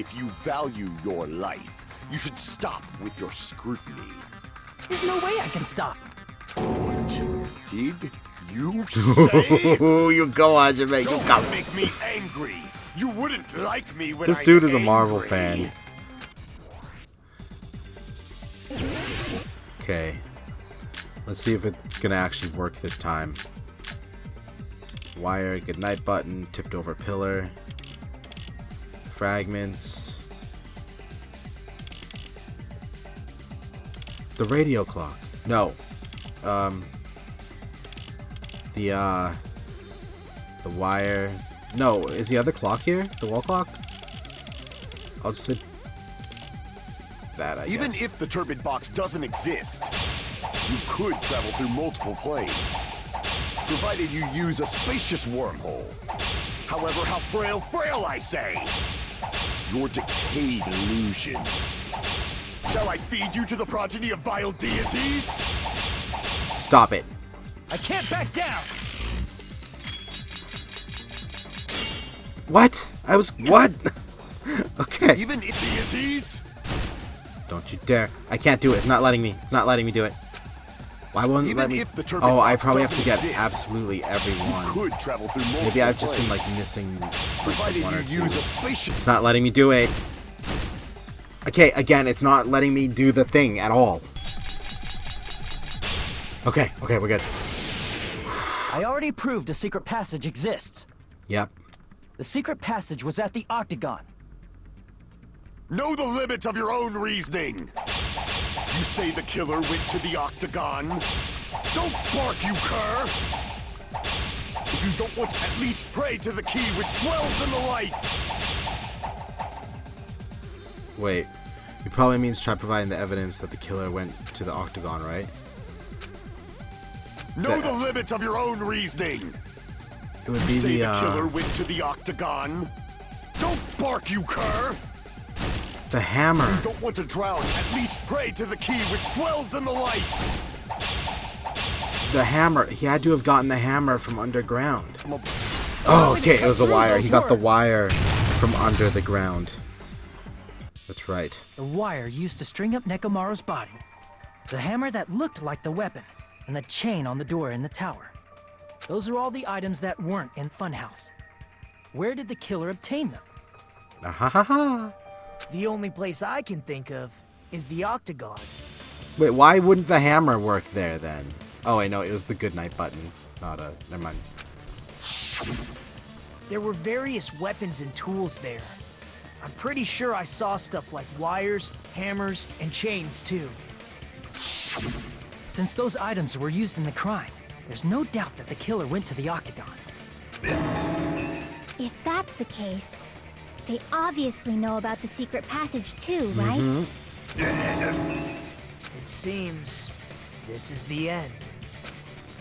If you value your life, you should stop with your scrutiny. There's no way I can stop. What did you say? You go, Hajime. You Don't go. make me angry. You wouldn't like me when This I'm dude is a angry. Marvel fan. Okay. Let's see if it's gonna actually work this time. Wire, goodnight button, tipped over pillar. Fragments. The radio clock. No. The wire. No, is the other clock here? The wall clock? I'll just say that, I Even guess. if the turbid box doesn't exist, you could travel through multiple planes, provided you use a spacious wormhole. However, how frail I say! Your decayed illusion. Shall I feed you to the progeny of vile deities? Stop it. I can't back down. What? I was... What? Okay. Even if deities? Don't you dare. I can't do it. It's not letting me. It's not letting me do it. Why won't it Even let me? if the turbid Oh, I box probably have to doesn't get exist, absolutely every You one. could travel through multiple Maybe I've just been like planes, missing like, provided one or you two. use a spacious. It's not letting me do it. Okay, again, it's not letting me do the thing at all. Okay, we're good. I already proved a secret passage exists. Yep. The secret passage was at the Octagon. Know the limits of your own reasoning. You say the killer went to the Octagon. Don't bark, you cur! If you don't want to at least pray to the key which dwells in the light! Wait. He probably means try providing the evidence that the killer went to the Octagon, right? Know the limits of your own reasoning. It would be You say the the killer went to the Octagon. Don't bark, you cur! the hammer. You don't want to drown, at least pray to the key which dwells in the light! The hammer. He had to have gotten the hammer from underground. Oh, okay. It was the wire. He got the wire from under the ground. That's right. The wire used to string up Nekomaru's body. The hammer that looked like the weapon. And the chain on the door in the tower. Those are all the items that weren't in Funhouse. Where did the killer obtain them? Ahahaha. The only place I can think of is the Octagon. Wait, why wouldn't the hammer work there then? Oh, wait, no, it was the goodnight button. Not a... Never mind. There were various weapons and tools there. I'm pretty sure I saw stuff like wires, hammers, and chains too. Since those items were used in the crime, there's no doubt that the killer went to the Octagon. If that's the case, they obviously know about the secret passage too, right? It seems this is the end.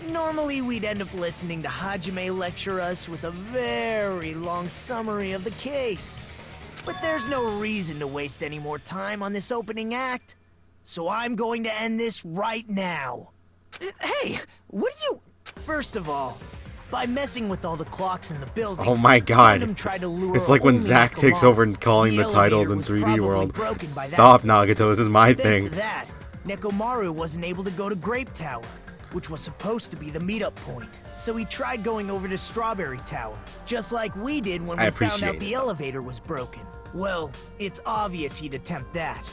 Normally we'd end up listening to Hajime lecture us with a very long summary of the case. But there's no reason to waste any more time on this opening act. So I'm going to end this right now. Hey, what are you... First of all, by messing with all the clocks in the building, Oh my god. Gundam tried to lure It's like when only Zack takes Nekomaru. over and calling the titles elevator in was 3D probably World. broken by that Stop, point. Nagato. This is my Thanks thing. to that, Nekomaru wasn't able to go to Grape Tower, which was supposed to be the meetup point. So he tried going over to Strawberry Tower, just like we did when I we found appreciate out the it. elevator was broken. Well, it's obvious he'd attempt that.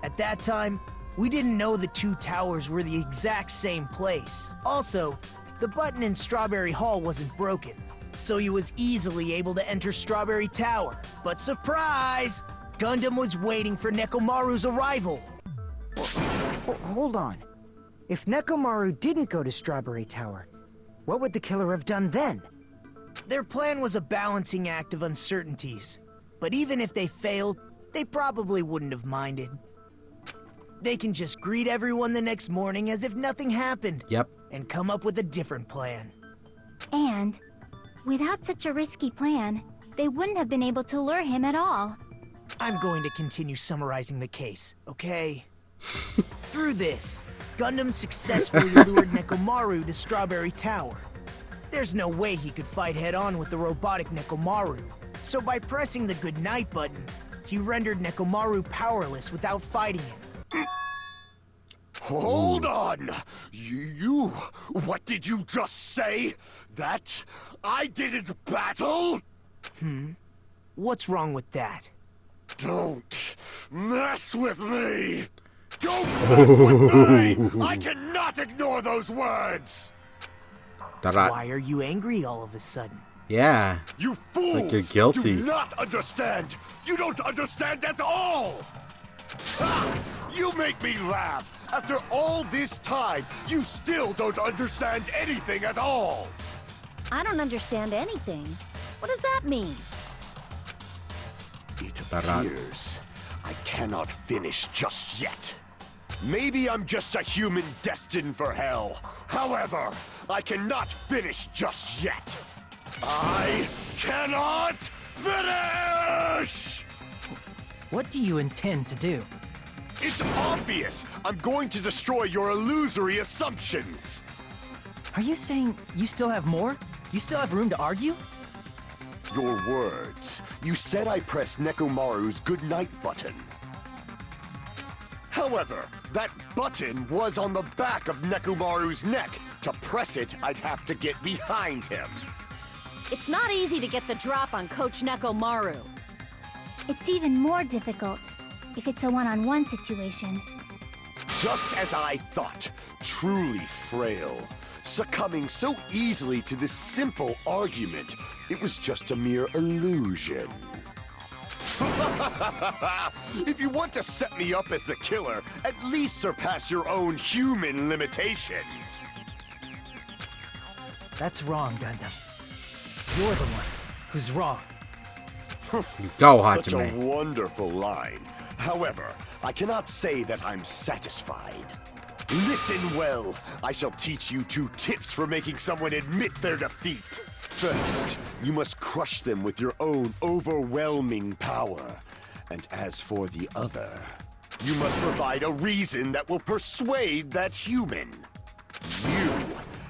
At that time, we didn't know the two towers were the exact same place. Also, the button in Strawberry Hall wasn't broken, so he was easily able to enter Strawberry Tower. But surprise! Gundam was waiting for Nekomaru's arrival. Hold on. If Nekomaru didn't go to Strawberry Tower, what would the killer have done then? Their plan was a balancing act of uncertainties. But even if they failed, they probably wouldn't have minded. They can just greet everyone the next morning as if nothing happened. Yep. And come up with a different plan. And without such a risky plan, they wouldn't have been able to lure him at all. I'm going to continue summarizing the case, okay? Through this, Gundam successfully lured Nekomaru to Strawberry Tower. There's no way he could fight head-on with the robotic Nekomaru. So by pressing the goodnight button, he rendered Nekomaru powerless without fighting him. Hold on! What did you just say? That I didn't battle? What's wrong with that? Don't mess with me! Don't mess with me! I cannot ignore those words! Why are you angry all of a sudden? Yeah. You fools! like you're guilty. Do not understand! You don't understand at all! Ha! You make me laugh! After all this time, you still don't understand anything at all! I don't understand anything. What does that mean? It appears I cannot finish just yet. Maybe I'm just a human destined for hell. However, I cannot finish just yet. I cannot finish! What do you intend to do? It's obvious! I'm going to destroy your illusory assumptions! Are you saying you still have more? You still have room to argue? Your words. You said I pressed Nekomaru's goodnight button. However, that button was on the back of Nekomaru's neck. To press it, I'd have to get behind him. It's not easy to get the drop on Coach Nekomaru. It's even more difficult if it's a one-on-one situation. Just as I thought, truly frail. Succumbing so easily to this simple argument, it was just a mere illusion. If you want to set me up as the killer, at least surpass your own human limitations. That's wrong, Gundam. You're the one who's wrong. Go, Such a Hajime. wonderful line. However, I cannot say that I'm satisfied. Listen well. I shall teach you 2 tips for making someone admit their defeat. First, you must crush them with your own overwhelming power. And as for the other, you must provide a reason that will persuade that human. You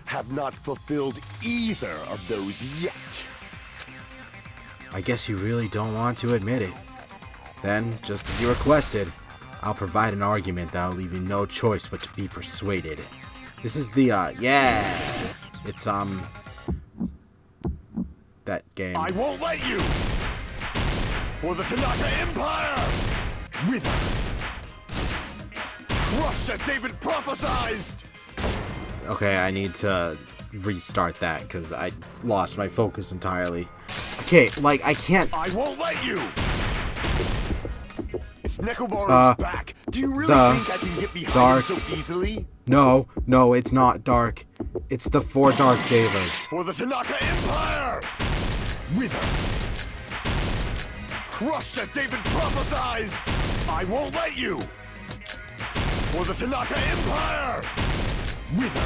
have not fulfilled either of those yet. I guess you really don't want to admit it. Then, just as you requested, I'll provide an argument that'll leave you no choice but to be persuaded. This is the, yeah! It's, that game. I won't let you! For the Tanaka Empire! Wither! Crushed as David prophesied! Okay, I need to restart that, because I lost my focus entirely. Okay, like, I can't... I won't let you! It's Nekomaru's back. Do you really think I can get behind him so easily? No, it's not dark. It's the 4 Dark Devas. For the Tanaka Empire! Wither! Crushed as David prophesied! I won't let you! For the Tanaka Empire! Wither!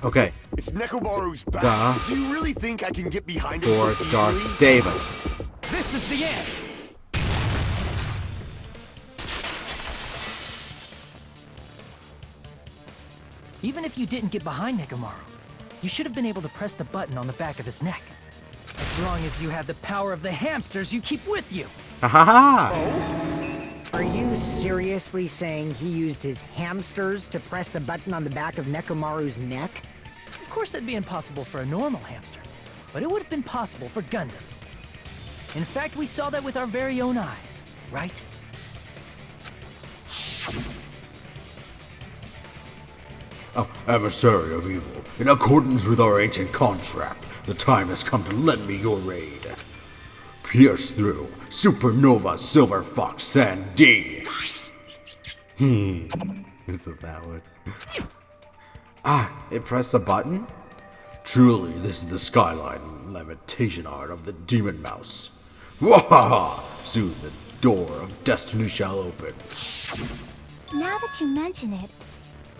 Okay, It's Nekomaru's back. Do you really think I can get behind him so 4 easily? Dark Devas. This is the end! Even if you didn't get behind Nekomaru, you should have been able to press the button on the back of his neck. As long as you have the power of the hamsters you keep with you. Ha ha ha! Are you seriously saying he used his hamsters to press the button on the back of Nekomaru's neck? Of course that'd be impossible for a normal hamster, but it would have been possible for Gundams. In fact, we saw that with our very own eyes, right? Oh, emissary of evil, in accordance with our ancient contract, the time has come to lend me your aid. Pierce through Supernova Silver Fox Sandy. It's a bad one. It pressed the button? Truly, this is the skyline lamentation art of the demon mouse. Wahaha! Soon the door of destiny shall open. Now that you mention it,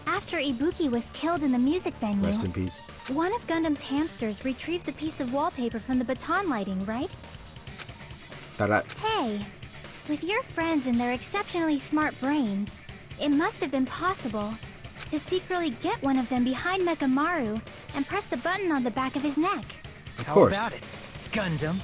after Ibuki was killed in the music venue, Rest in peace. one of Gundam's hamsters retrieved the piece of wallpaper from the baton lighting, right? Hey, with your friends and their exceptionally smart brains, it must have been possible to secretly get one of them behind Nekomaru and press the button on the back of his neck. Of course. How about it, Gundam?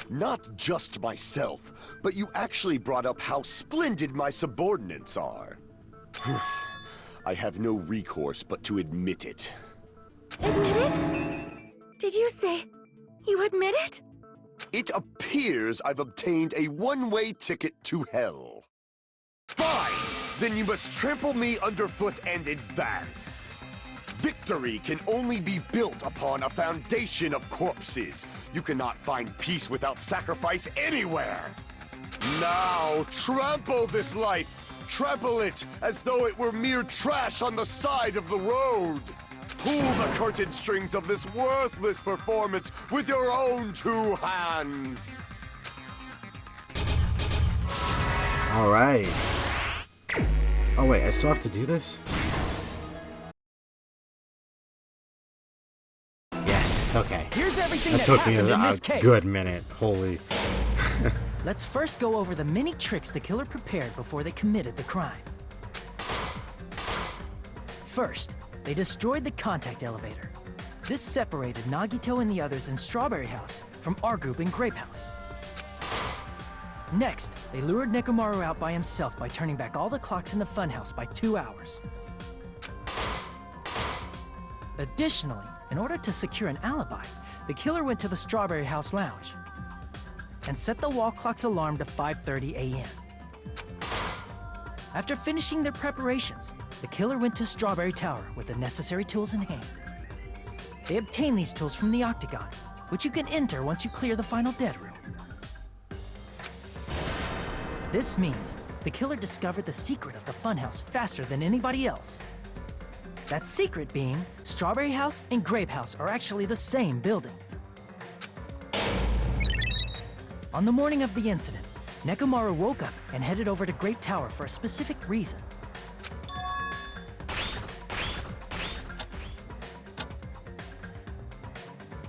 Not just myself, but you actually brought up how splendid my subordinates are. I have no recourse but to admit it. Admit it? Did you say you admit it? It appears I've obtained a one-way ticket to hell. Fine! Then you must trample me underfoot and advance. Victory can only be built upon a foundation of corpses. You cannot find peace without sacrifice anywhere. Now, trample this life. Trample it as though it were mere trash on the side of the road. Pull the curtain strings of this worthless performance with your own two hands. All right. Oh wait, I still have to do this? Yes, okay. Here's everything That took me happened in a this case. good minute. Holy. Let's first go over the many tricks the killer prepared before they committed the crime. First, they destroyed the contact elevator. This separated Nagito and the others in Strawberry House from our group in Grape House. Next, they lured Nekomaru out by himself by turning back all the clocks in the funhouse by 2 hours. Additionally, in order to secure an alibi, the killer went to the Strawberry House lounge and set the wall clock's alarm to 5:30 a.m. After finishing their preparations, the killer went to Strawberry Tower with the necessary tools in hand. They obtained these tools from the Octagon, which you can enter once you clear the final dead room. This means the killer discovered the secret of the funhouse faster than anybody else. That secret being, Strawberry House and Grape House are actually the same building. On the morning of the incident, Nekomaru woke up and headed over to Grape Tower for a specific reason.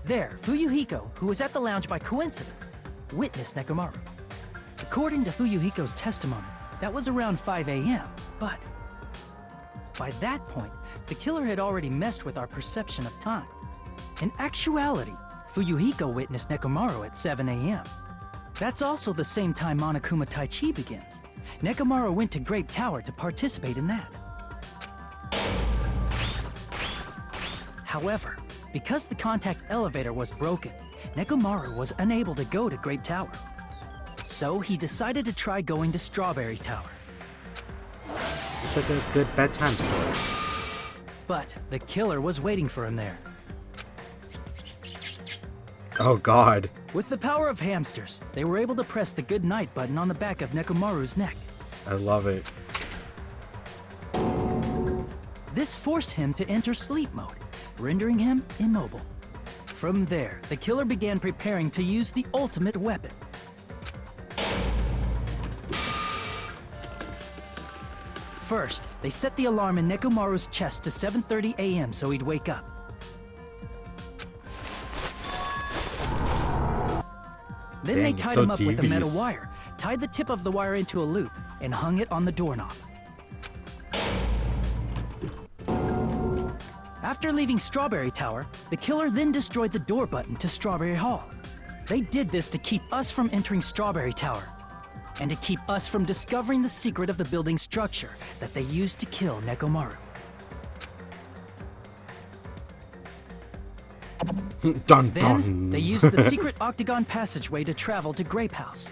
There, Fuyuhiko, who was at the lounge by coincidence, witnessed Nekomaru. According to Fuyuhiko's testimony, that was around 5 a.m., but by that point, the killer had already messed with our perception of time. In actuality, Fuyuhiko witnessed Nekomaru at 7 a.m. That's also the same time Monokuma Taichi begins. Nekomaru went to Grape Tower to participate in that. However, because the contact elevator was broken, Nekomaru was unable to go to Grape Tower. So he decided to try going to Strawberry Tower. It's like a good bedtime story. But the killer was waiting for him there. Oh god. With the power of hamsters, they were able to press the good night button on the back of Nekomaru's neck. I love it. This forced him to enter sleep mode, rendering him immobile. From there, the killer began preparing to use the ultimate weapon. First, they set the alarm in Nekomaru's chest to 7:30 a.m. so he'd wake up. Then Dang, they it's tied so him up with a metal devious. wire, tied the tip of the wire into a loop, and hung it on the doorknob. After leaving Strawberry Tower, the killer then destroyed the door button to Strawberry Hall. They did this to keep us from entering Strawberry Tower, and to keep us from discovering the secret of the building's structure that they used to kill Nekomaru. Dun Then, dun. they used the secret octagon passageway to travel to Grape House.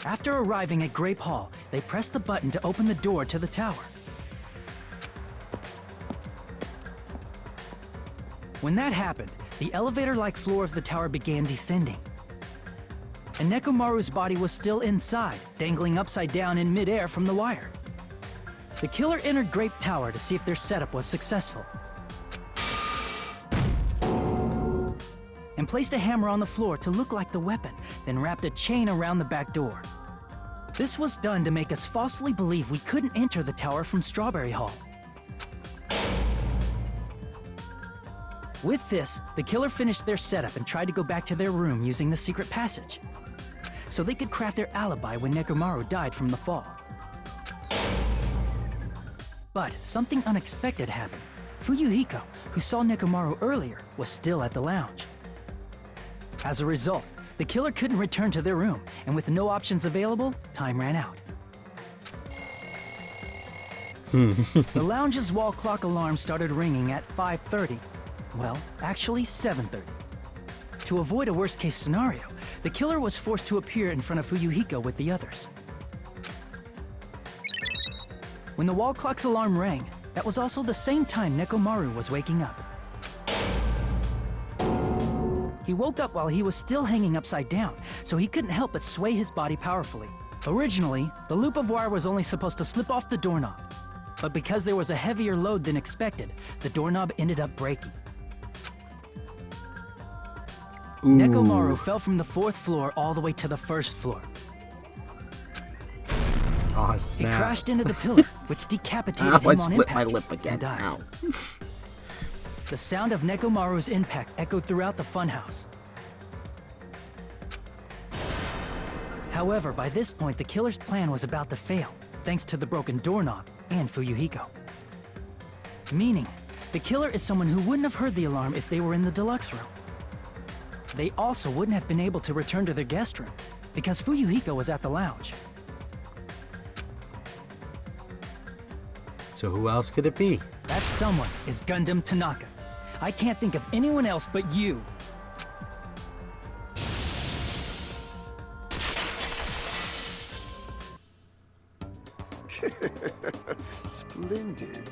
After arriving at Grape Hall, they pressed the button to open the door to the tower. When that happened, the elevator-like floor of the tower began descending. And Nekomaru's body was still inside, dangling upside down in midair from the wire. The killer entered Grape Tower to see if their setup was successful, and placed a hammer on the floor to look like the weapon, then wrapped a chain around the back door. This was done to make us falsely believe we couldn't enter the tower from Strawberry Hall. With this, the killer finished their setup and tried to go back to their room using the secret passage, so they could craft their alibi when Nekomaru died from the fall. But something unexpected happened. Fuyuhiko, who saw Nekomaru earlier, was still at the lounge. As a result, the killer couldn't return to their room, and with no options available, time ran out. The lounge's wall clock alarm started ringing at 5:30. Well, actually 7:30. To avoid a worst-case scenario, the killer was forced to appear in front of Fuyuhiko with the others. When the wall clock's alarm rang, that was also the same time Nekomaru was waking up. He woke up while he was still hanging upside down, so he couldn't help but sway his body powerfully. Originally, the loop of wire was only supposed to slip off the doorknob, but because there was a heavier load than expected, the doorknob ended up breaking. Nekomaru fell from the 4th floor all the way to the 1st floor. Oh, He snap. crashed into the pillar, which decapitated I him on split impact my lip again. and died. Ow. The sound of Nekomaru's impact echoed throughout the funhouse. However, by this point, the killer's plan was about to fail, thanks to the broken doorknob and Fuyuhiko. Meaning, the killer is someone who wouldn't have heard the alarm if they were in the deluxe room. They also wouldn't have been able to return to their guest room, because Fuyuhiko was at the lounge. So who else could it be? That someone is Gundam Tanaka. I can't think of anyone else but you. Splendid.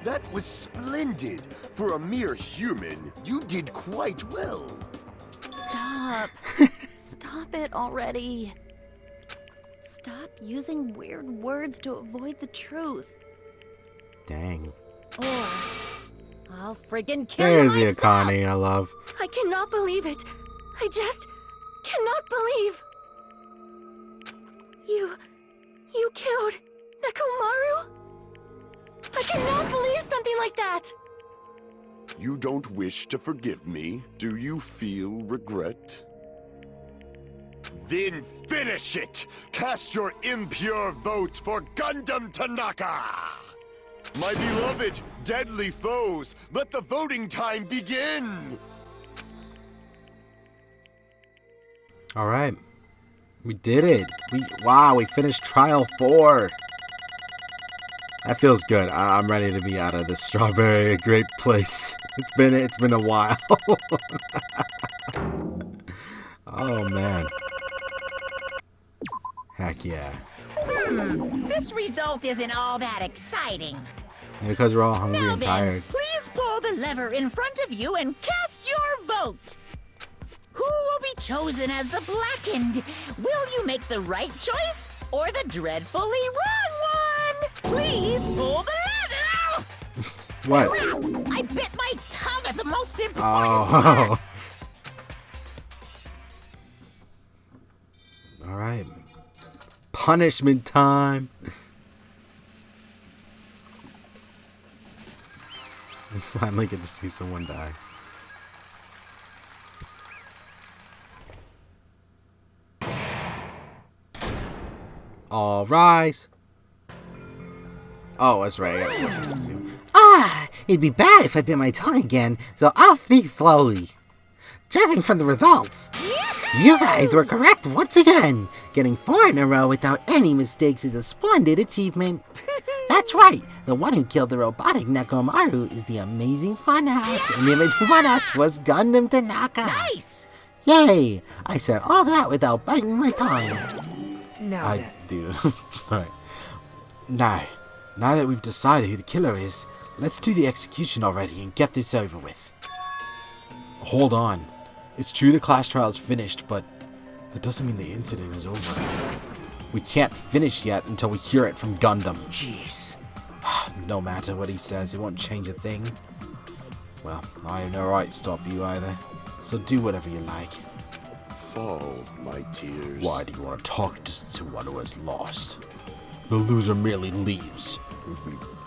That was splendid. For a mere human, you did quite well. Stop. Stop it already. Stop using weird words to avoid the truth. Dang. Or I'll friggin' kill There's you the myself. Akane I love. I cannot believe it. I just cannot believe. You killed Nekomaru? I cannot believe something like that. You don't wish to forgive me? Do you feel regret? Then finish it! Cast your impure votes for Gundam Tanaka! My beloved, deadly foes, let the voting time begin! Alright. We did it. Wow, we finished Trial 4. That feels good. I'm ready to be out of this strawberry grape place. It's been a while. Oh man. Heck yeah. This result isn't all that exciting. Because we're all hungry Now and then, tired. please pull the lever in front of you and cast your vote. Who will be chosen as the blackened? Will you make the right choice or the dreadfully wrong one? Please pull the lever! What? Crap! I bit my tongue at the most important Oh. part. Alright. Punishment time. I finally get to see someone die. All rise. Oh, that's right. I got voices to do. It'd be bad if I bit my tongue again, so I'll speak slowly. Judging from the results, you guys were correct once again. Getting 4 in a row without any mistakes is a splendid achievement. That's right, the one who killed the robotic Nekomaru is the Amazing Funhouse, and the Amazing Funhouse was Gundam Tanaka. Nice! Yay! I said all that without biting my tongue. Now then. Dude. Alright. Now that we've decided who the killer is, let's do the execution already and get this over with. Hold on. It's true the class trial is finished, but that doesn't mean the incident is over. We can't finish yet until we hear it from Gundam. Jeez. No matter what he says, it won't change a thing. Well, I have no right to stop you either. So do whatever you like. Fall, my tears. Why do you want to talk to one who has lost? The loser merely leaves.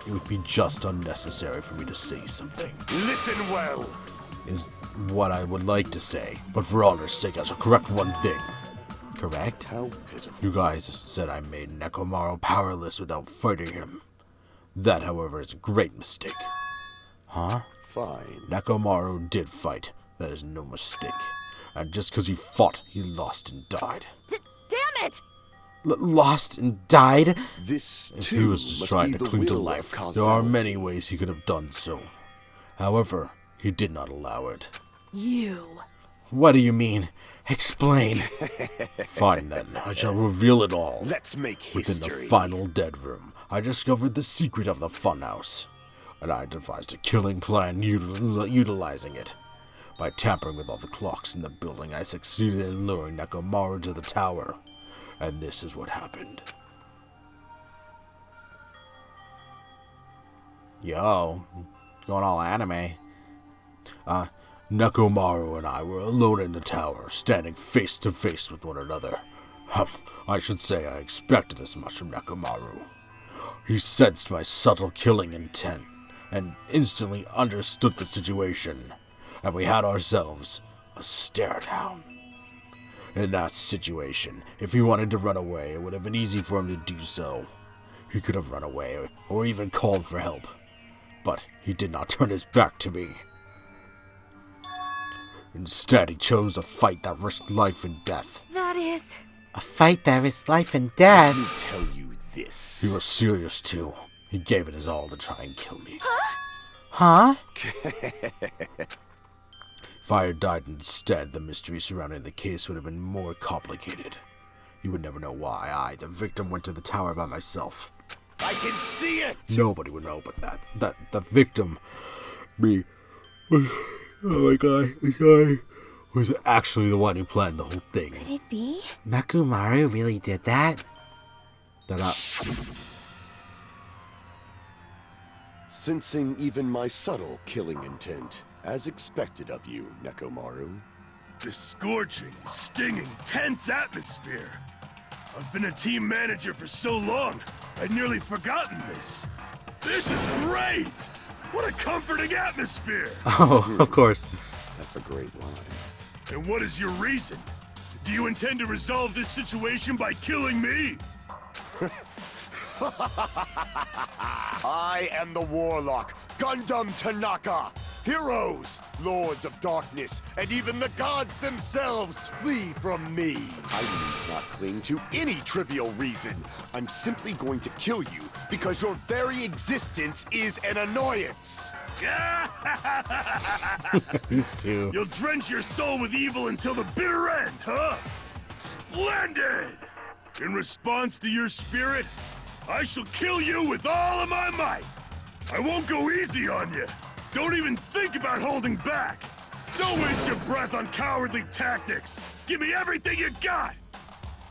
It would be just unnecessary for me to say something. Listen well! Is what I would like to say, but for honor's sake, I shall correct one thing. Correct? How pitiful. You guys said I made Nekomaru powerless without fighting him. That, however, is a great mistake. Huh? Fine. Nekomaru did fight. That is no mistake. And just because he fought, he lost and died. Damn it! Lost and died? This, If too, he was just must trying be to the cling to will life, of there are causality. many ways he could have done so. However, he did not allow it. You. What do you mean? Explain. Fine then, I shall reveal it all. Let's make Within history. the final dead room, I discovered the secret of the funhouse, and I devised a killing plan utilizing it. By tampering with all the clocks in the building, I succeeded in luring Nekomaru to the tower. And this is what happened. Yo, going all anime. Nekomaru and I were alone in the tower, standing face to face with one another. I should say I expected as much from Nekomaru. He sensed my subtle killing intent, and instantly understood the situation, and we had ourselves a stare down. In that situation, if he wanted to run away, it would have been easy for him to do so. He could have run away, or even called for help. But he did not turn his back to me. Instead, he chose a fight that risked life and death. That is... A fight that risks life and death? Let me tell you this. He was serious, too. He gave it his all to try and kill me. Huh? If I had died instead, the mystery surrounding the case would have been more complicated. You would never know why I, the victim, went to the tower by myself. I can see it! Nobody would know but that the victim, me, oh my god, the guy, was actually the one who planned the whole thing. Could it be? Nekomaru really did that? Sensing even my subtle killing intent, as expected of you, Nekomaru. The scorching, stinging, tense atmosphere. I've been a team manager for so long, I'd nearly forgotten this. This is great! What a comforting atmosphere! Oh, of course. That's a great line. And what is your reason? Do you intend to resolve this situation by killing me? I am the Warlock, Gundam Tanaka. Heroes, Lords of Darkness, and even the gods themselves flee from me. I need not cling to any trivial reason. I'm simply going to kill you because your very existence is an annoyance. These two. You'll drench your soul with evil until the bitter end, huh? Splendid! In response to your spirit, I shall kill you with all of my might. I won't go easy on you. Don't even think about holding back. Don't waste your breath on cowardly tactics. Give me everything you got.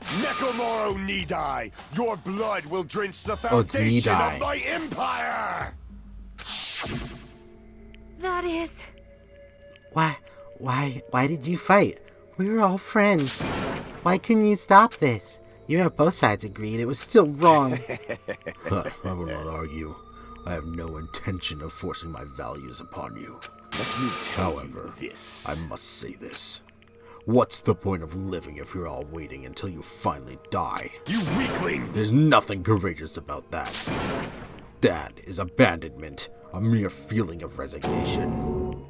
Nekomaru Nidai, your blood will drench the Oh, it's foundation Nidai. of my empire! That is... Why did you fight? We were all friends. Why couldn't you stop this? You know, both sides agreed it was still wrong. I will not argue. I have no intention of forcing my values upon you. Let me tell However, you this. I must say this. What's the point of living if you're all waiting until you finally die? You weakling! There's nothing courageous about that. That is abandonment, a mere feeling of resignation.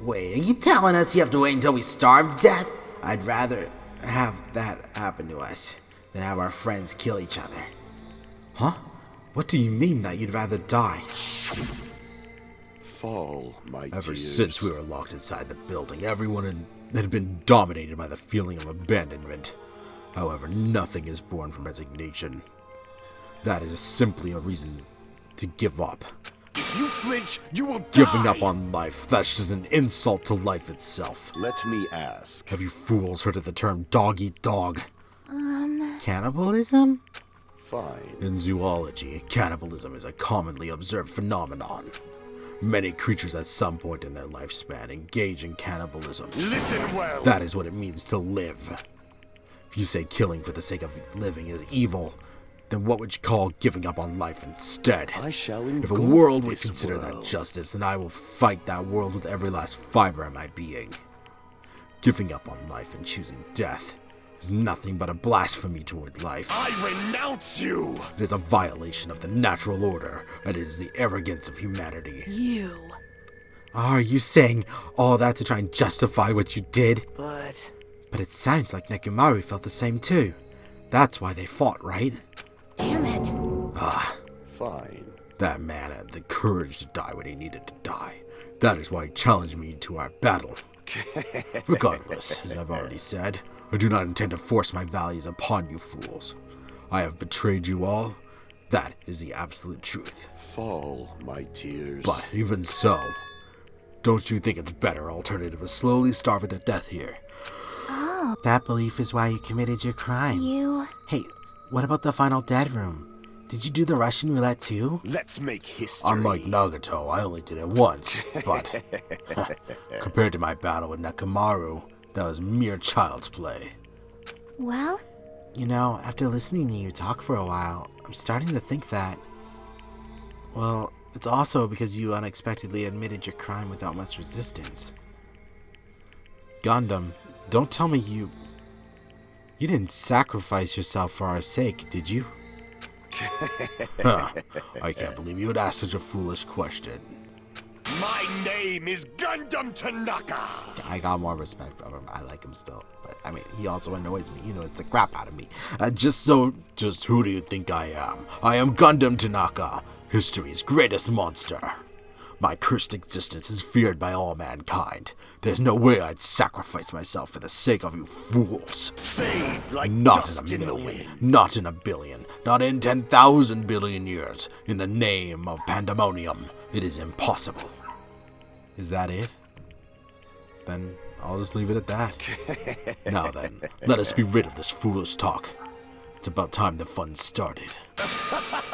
Wait, are you telling us you have to wait until we starve to death? I'd rather have that happen to us than have our friends kill each other. Huh? What do you mean that you'd rather die? Fall, my Ever tears. since we were locked inside the building, everyone had been dominated by the feeling of abandonment. However, nothing is born from resignation. That is simply a reason to give up. If you flinch, you will Giving die! up on life, that's just an insult to life itself. Let me ask. Have you fools heard of the term dog eat dog? Cannibalism? Fine. In zoology, cannibalism is a commonly observed phenomenon. Many creatures at some point in their lifespan engage in cannibalism. Listen well! That is what it means to live. If you say killing for the sake of living is evil, then what would you call giving up on life instead? I shall If a engulf world would this consider world. that justice, then I will fight that world with every last fiber of my being. Giving up on life and choosing death is nothing but a blasphemy toward life. I renounce you! It is a violation of the natural order, and it is the arrogance of humanity. You. Are you saying all that to try and justify what you did? But But it sounds like Nekomaru felt the same too. That's why they fought, right? Damn it. Fine. That man had the courage to die when he needed to die. That is why he challenged me to our battle. Regardless, as I've already said, I do not intend to force my values upon you fools. I have betrayed you all. That is the absolute truth. Fall, my tears. But even so, don't you think it's better alternative to slowly starving to death here? Oh, That belief is why you committed your crime. you... Hey, what about the final dead room? Did you do the Russian roulette too? Let's make history. Unlike Nagato, I only did it once, but compared to my battle with Nekomaru, that was mere child's play. Well, You know, after listening to you talk for a while, I'm starting to think that... Well, it's also because you unexpectedly admitted your crime without much resistance. Gundam, don't tell me you didn't sacrifice yourself for our sake, did you? Huh. I can't believe you would ask such a foolish question. My name is Gundam Tanaka! I got more respect for him. I like him still. But, I mean, he also annoys me. He annoys the crap out of me. Just who do you think I am? I am Gundam Tanaka, history's greatest monster. My cursed existence is feared by all mankind. There's no way I'd sacrifice myself for the sake of you fools. Fade like Not dust in a in the million, wind. not in a billion, not in 10,000 billion years. In the name of pandemonium, it is impossible. Is that it? Then I'll just leave it at that. Now then, let us be rid of this foolish talk. It's about time the fun started.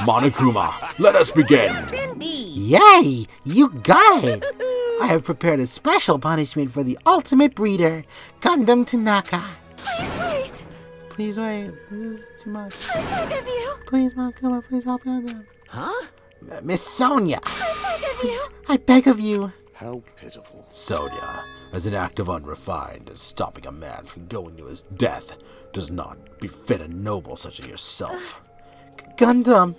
Monokuma, let us begin! Indeed. Yay! You got it! I have prepared a special punishment for the ultimate breeder, Gundam Tanaka. Please wait! Please wait. This is too much. I beg of you! Please, Monokuma, please help Gundam. Huh? Miss Sonia, I beg of you! please, I beg of you. How pitiful. Sonia, as an act of unrefined, as stopping a man from going to his death, does not befit a noble such as yourself. Gundam.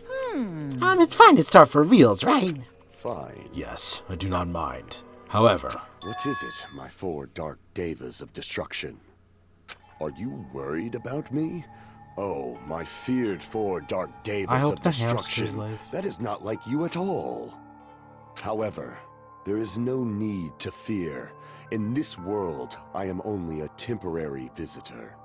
It's fine to start for reals, right? Fine. Yes, I do not mind. However, What is it, my four dark devas of destruction? Are you worried about me? Oh, my feared four dark devas I hope of the hamsters destruction. live. That is not like you at all. However, there is no need to fear. In this world, I am only a temporary visitor.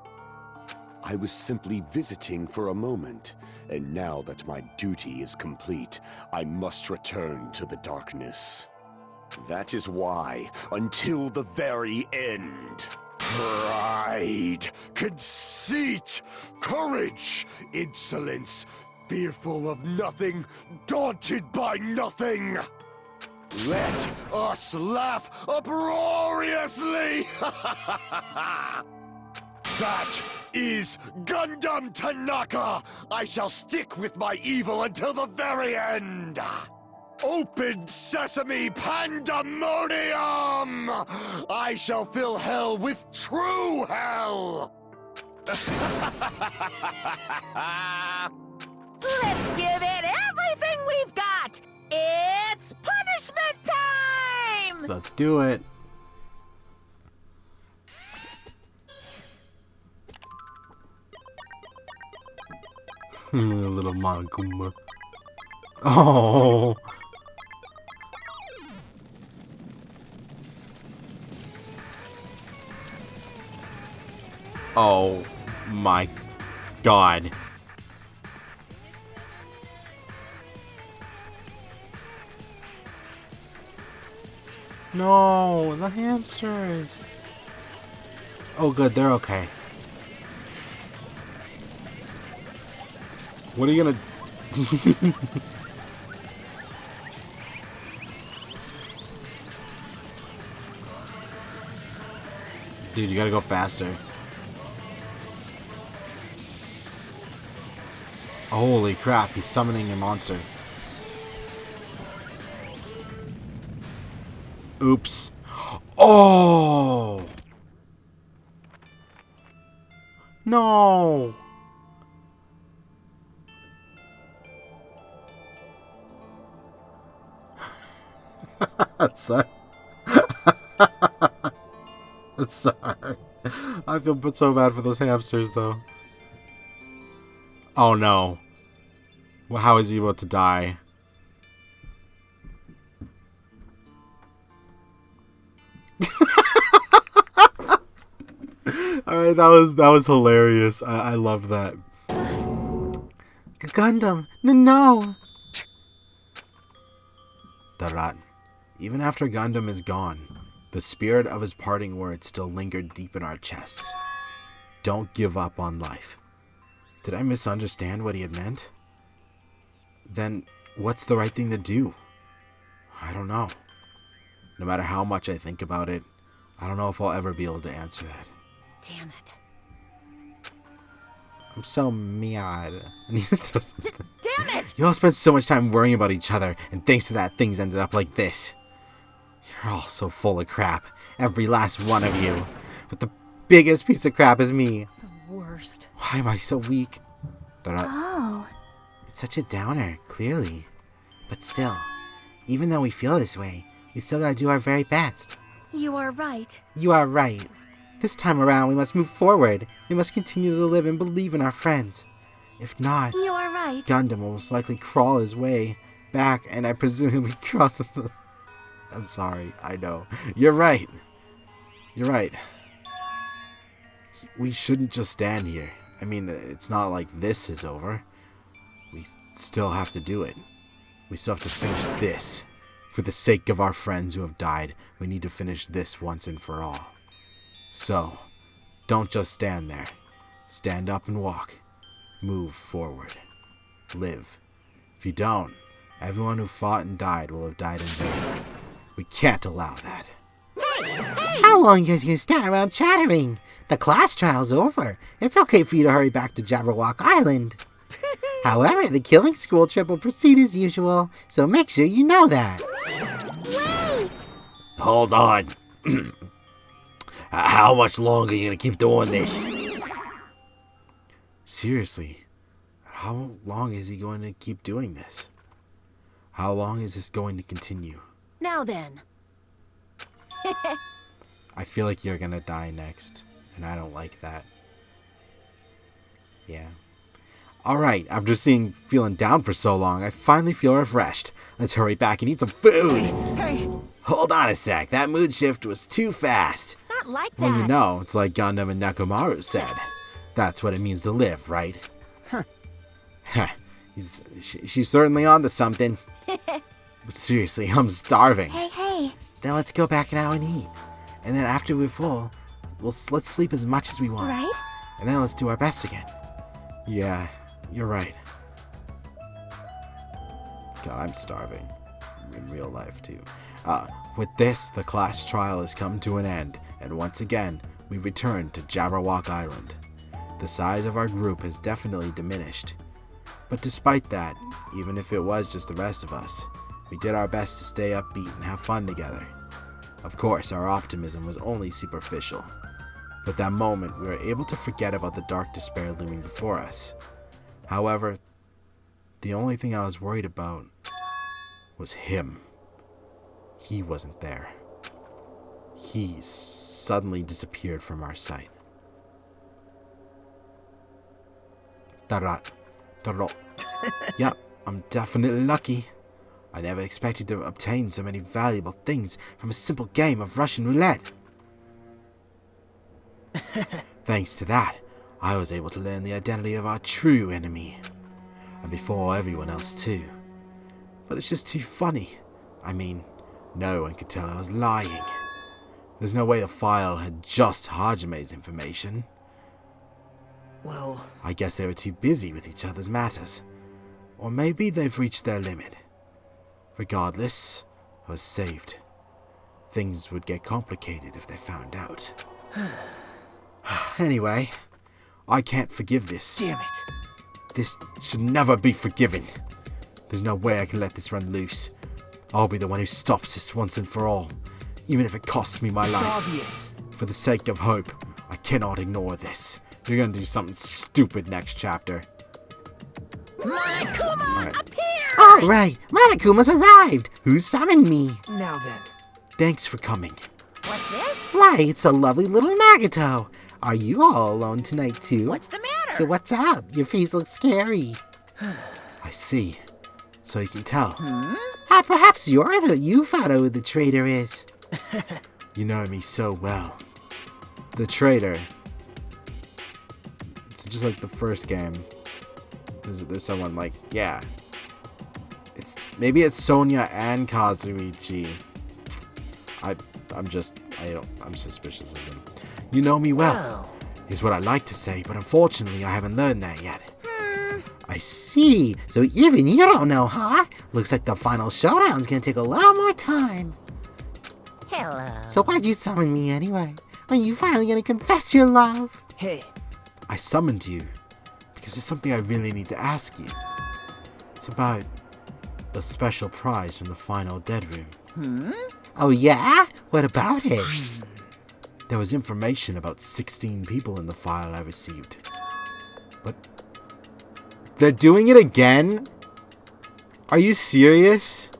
I was simply visiting for a moment, and now that my duty is complete, I must return to the darkness. That is why, until the very end, pride, conceit, courage, insolence, fearful of nothing, daunted by nothing. Let us laugh uproariously! That is Gundam Tanaka! I shall stick with my evil until the very end! Open sesame pandemonium! I shall fill hell with true hell! Let's give it everything we've got! It's punishment time! let's do it. Little Monokuma. Oh. Oh my God. No, the hamsters. Oh good, they're okay. What are you gonna... Dude, you gotta go faster. Holy crap, he's summoning a monster. Oops. Oh! No! Sorry. Sorry. I feel so bad for those hamsters, though. Oh no. Well, how is he about to die? Alright, that was hilarious. I loved that. Gundam, no. Darat. Even after Gundam is gone, the spirit of his parting words still lingered deep in our chests. Don't give up on life. Did I misunderstand what he had meant? Then what's the right thing to do? I don't know. No matter how much I think about it, I don't know if I'll ever be able to answer that. Damn it. I'm so mad. I need to throw something. Damn it! You all spent so much time worrying about each other, and thanks to that, things ended up like this. You're all so full of crap. Every last one of you. But the biggest piece of crap is me. The worst. Why am I so weak? Oh. It's such a downer, clearly. But still, even though we feel this way, we still gotta do our very best. You are right. You are right. This time around, we must move forward. We must continue to live and believe in our friends. If not, You are right. Gundam will most likely crawl his way back, and I presume he'll be crossing the... I'm sorry, I know. You're right. You're right. We shouldn't just stand here. I mean, it's not like this is over. We still have to do it. We still have to finish this. For the sake of our friends who have died, we need to finish this once and for all. So, don't just stand there. Stand up and walk. Move forward. Live. If you don't, everyone who fought and died will have died in vain. We can't allow that. How long are you guys gonna stand around chattering? The class trial's over. It's okay for you to hurry back to Jabberwock Island. However, the killing school trip will proceed as usual, so make sure you know that. Wait! Hold on. How much longer are you gonna keep doing this? Seriously, how long is he going to keep doing this? How long is this going to continue? Now then. I feel like you're gonna die next, and I don't like that. Yeah. Alright, after feeling down for so long, I finally feel refreshed. Let's hurry back and eat some food! Hey! Hold on a sec, that mood shift was too fast. It's not like that. Well, you know, it's like Gundam and Nekomaru said. That's what it means to live, right? Huh. She's certainly on to something. But seriously, I'm starving. Hey. Then let's go back now and eat. And then after we're full, let's sleep as much as we want. Right? And then let's do our best again. Yeah, you're right. God, I'm starving. In real life, too. With this, the class trial has come to an end, and once again, we return to Jabberwock Island. The size of our group has definitely diminished. But despite that, even if it was just the rest of us, we did our best to stay upbeat and have fun together. Of course, our optimism was only superficial. But that moment, we were able to forget about the dark despair looming before us. However, the only thing I was worried about was him. He wasn't there. He suddenly disappeared from our sight. Darat. Yep, I'm definitely lucky. I never expected to obtain so many valuable things from a simple game of Russian roulette. Thanks to that, I was able to learn the identity of our true enemy. And before everyone else too. But it's just too funny. I mean, no one could tell I was lying. There's no way the file had just Hajime's information. Well... I guess they were too busy with each other's matters. Or maybe they've reached their limit. Regardless, I was saved. Things would get complicated if they found out. Anyway, I can't forgive this. Damn it. This should never be forgiven. There's no way I can let this run loose. I'll be the one who stops this once and for all, even if it costs me my It's life. obvious. For the sake of hope, I cannot ignore this. You're gonna do something stupid next chapter. Monokuma, appear! Alright, Monokuma's arrived! Who summoned me? Now then. Thanks for coming. What's this? Why, it's the lovely little Nagato. Are you all alone tonight too? What's the matter? So what's up? Your face looks scary. I see. So you can tell. Perhaps you found out who the traitor is. You know me so well. The traitor. It's just like the first game. There's someone like, yeah. Maybe it's Sonia and Kazuichi. I'm suspicious of them. You know me well, is what I like to say, but unfortunately I haven't learned that yet. I see. So even you don't know, huh? Looks like the final showdown's gonna take a lot more time. Hello. So why'd you summon me anyway? Are you finally gonna confess your love? Hey, I summoned you because there's something I really need to ask you. It's about the special prize from the final dead room. Oh yeah? What about it? There was information about 16 people in the file I received. But they're doing it again? Are you serious?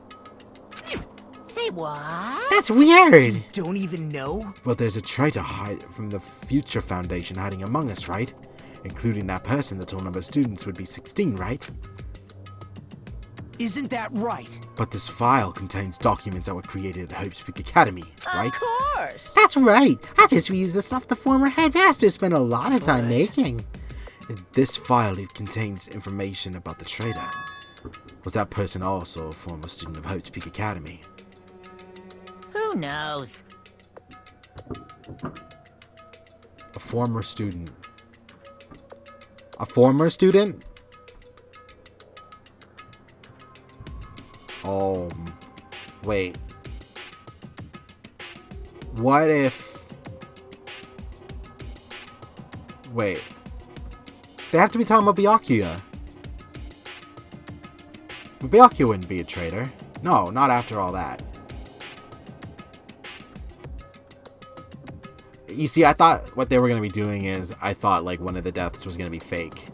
Say what? That's weird. don't even know? Well, there's a traitor from the Future Foundation hiding among us, right? Including that person that told number of students would be 16, right? Isn't that right? But this file contains documents that were created at Hope's Peak Academy, right? Of course. That's right. I just reused the stuff the former headmaster spent a lot of time making. In this file, it contains information about the traitor. Was that person also a former student of Hope's Peak Academy? Who knows? A former student. A former student? Wait. What if... Wait. They have to be talking about Byakuya. Byakuya wouldn't be a traitor. No, not after all that. You see, I thought what they were going to be doing is, I thought like one of the deaths was going to be fake.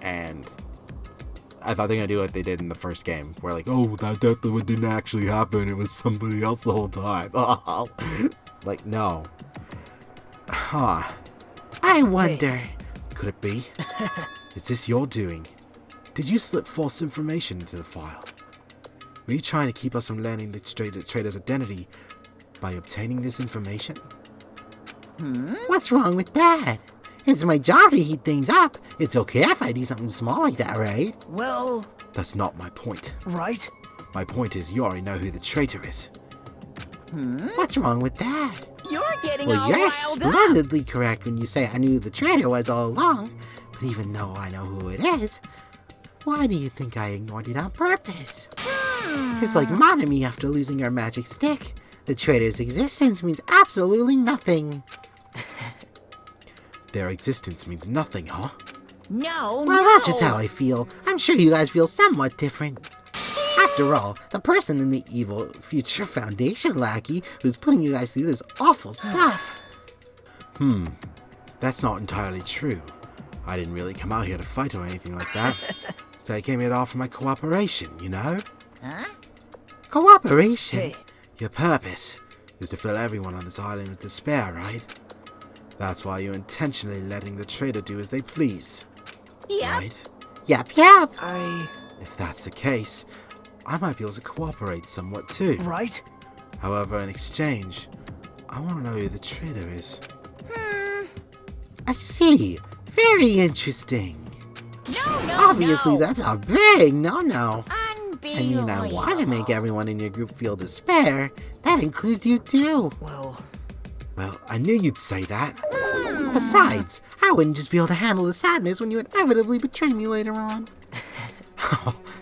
And I thought they were going to do what they did in the first game. Where like, oh, that death didn't actually happen. It was somebody else the whole time. Like, no. Huh. I wonder. Could it be? Is this your doing? Did you slip false information into the file? Were you trying to keep us from learning the traitor's identity by obtaining this information? What's wrong with that? It's my job to heat things up. It's okay if I do something small like that, right? Well, That's not my point. right? My point is you already know who the traitor is. What's wrong with that? You're getting Well, all you're riled up. splendidly correct when you say I knew who the traitor was all along. But even though I know who it is, why do you think I ignored it on purpose? It's like Monami after losing her magic stick. The traitor's existence means absolutely nothing. Their existence means nothing, huh? No, Well, no. that's just how I feel. I'm sure you guys feel somewhat different. After all, the person in the evil Future Foundation lackey who's putting you guys through this awful stuff. That's not entirely true. I didn't really come out here to fight or anything like that. Instead, I came here to offer my cooperation, you know? Huh? Cooperation? Hey, Your purpose is to fill everyone on this island with despair, right? That's why you're intentionally letting the traitor do as they please, Yep. right? Yep. If that's the case, I might be able to cooperate somewhat too. right? However, in exchange, I want to know who the traitor is. I see. Very interesting. No, Obviously, no. that's a big no-no. Unbelievable. I want to make everyone in your group feel despair. That includes you too. Well, Well, I knew you'd say that. Besides, I wouldn't just be able to handle the sadness when you inevitably betray me later on.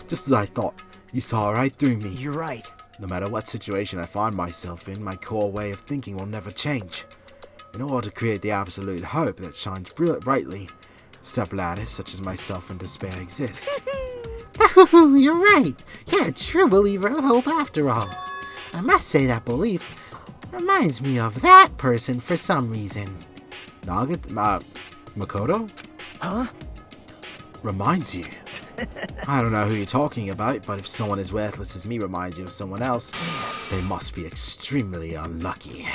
Just as I thought. You saw right through me. you're right. No matter what situation I find myself in, my core way of thinking will never change. In order to create the absolute hope that shines brightly, stepladders such as myself and despair exist. You're right. You're a true believer of hope after all. I must say that belief reminds me of that person for some reason. Makoto? Huh? Reminds you. I don't know who you're talking about, but if someone as worthless as me reminds you of someone else, they must be extremely unlucky.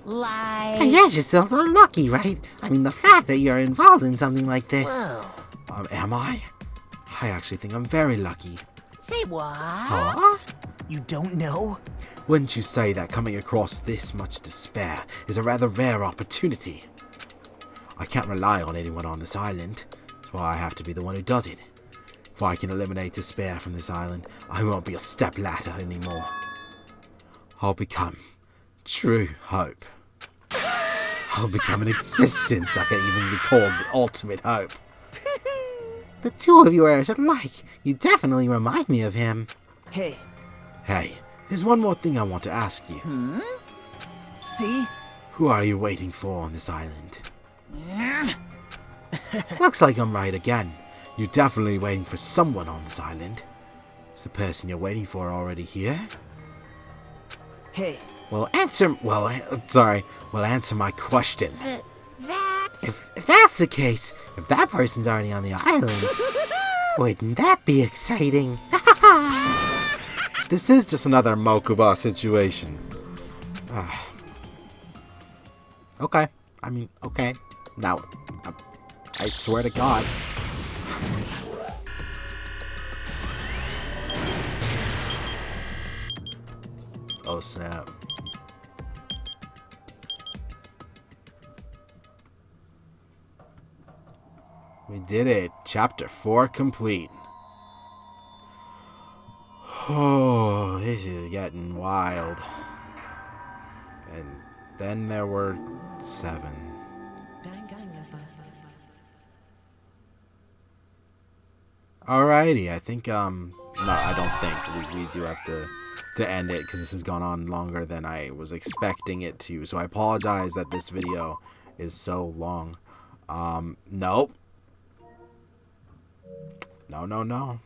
Like... You're just unlucky, right? I mean, the fact that you're involved in something like this. Well, Am I? I actually think I'm very lucky. Say what? Huh? you don't know? Wouldn't you say that coming across this much despair is a rather rare opportunity? I can't rely on anyone on this island. That's why I have to be the one who does it. If I can eliminate despair from this island, I won't be a stepladder anymore. I'll become true hope. I'll become an existence that can even be called the ultimate hope. The two of you are alike. You definitely remind me of him. Hey, Hey, there's one more thing I want to ask you. see? Who are you waiting for on this island? Looks like I'm right again. You're definitely waiting for someone on this island. Is the person you're waiting for already here? Hey, Well, answer my question. That's... If that's the case, if that person's already on the island, wouldn't that be exciting? This is just another Mokuba situation. Okay. I mean, okay. Now, I swear to God. Oh, snap. We did it. Chapter 4 complete. Oh, this is getting wild. And then there were 7. Alrighty, I think, no, I don't think. We do have to end it because this has gone on longer than I was expecting it to. So I apologize that this video is so long. Nope. No.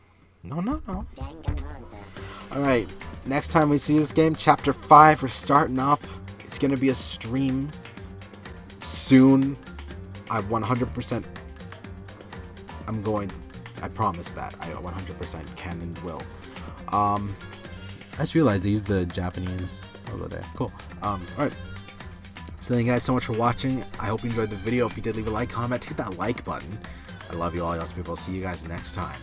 Alright, next time we see this game, Chapter 5, we're starting up. It's going to be a stream soon. I 100%... I promise that. I 100% can and will. I just realized they used the Japanese logo there. Cool. Alright. So thank you guys so much for watching. I hope you enjoyed the video. If you did, leave a like, comment, hit that like button. I love you all, y'all people. See you guys next time.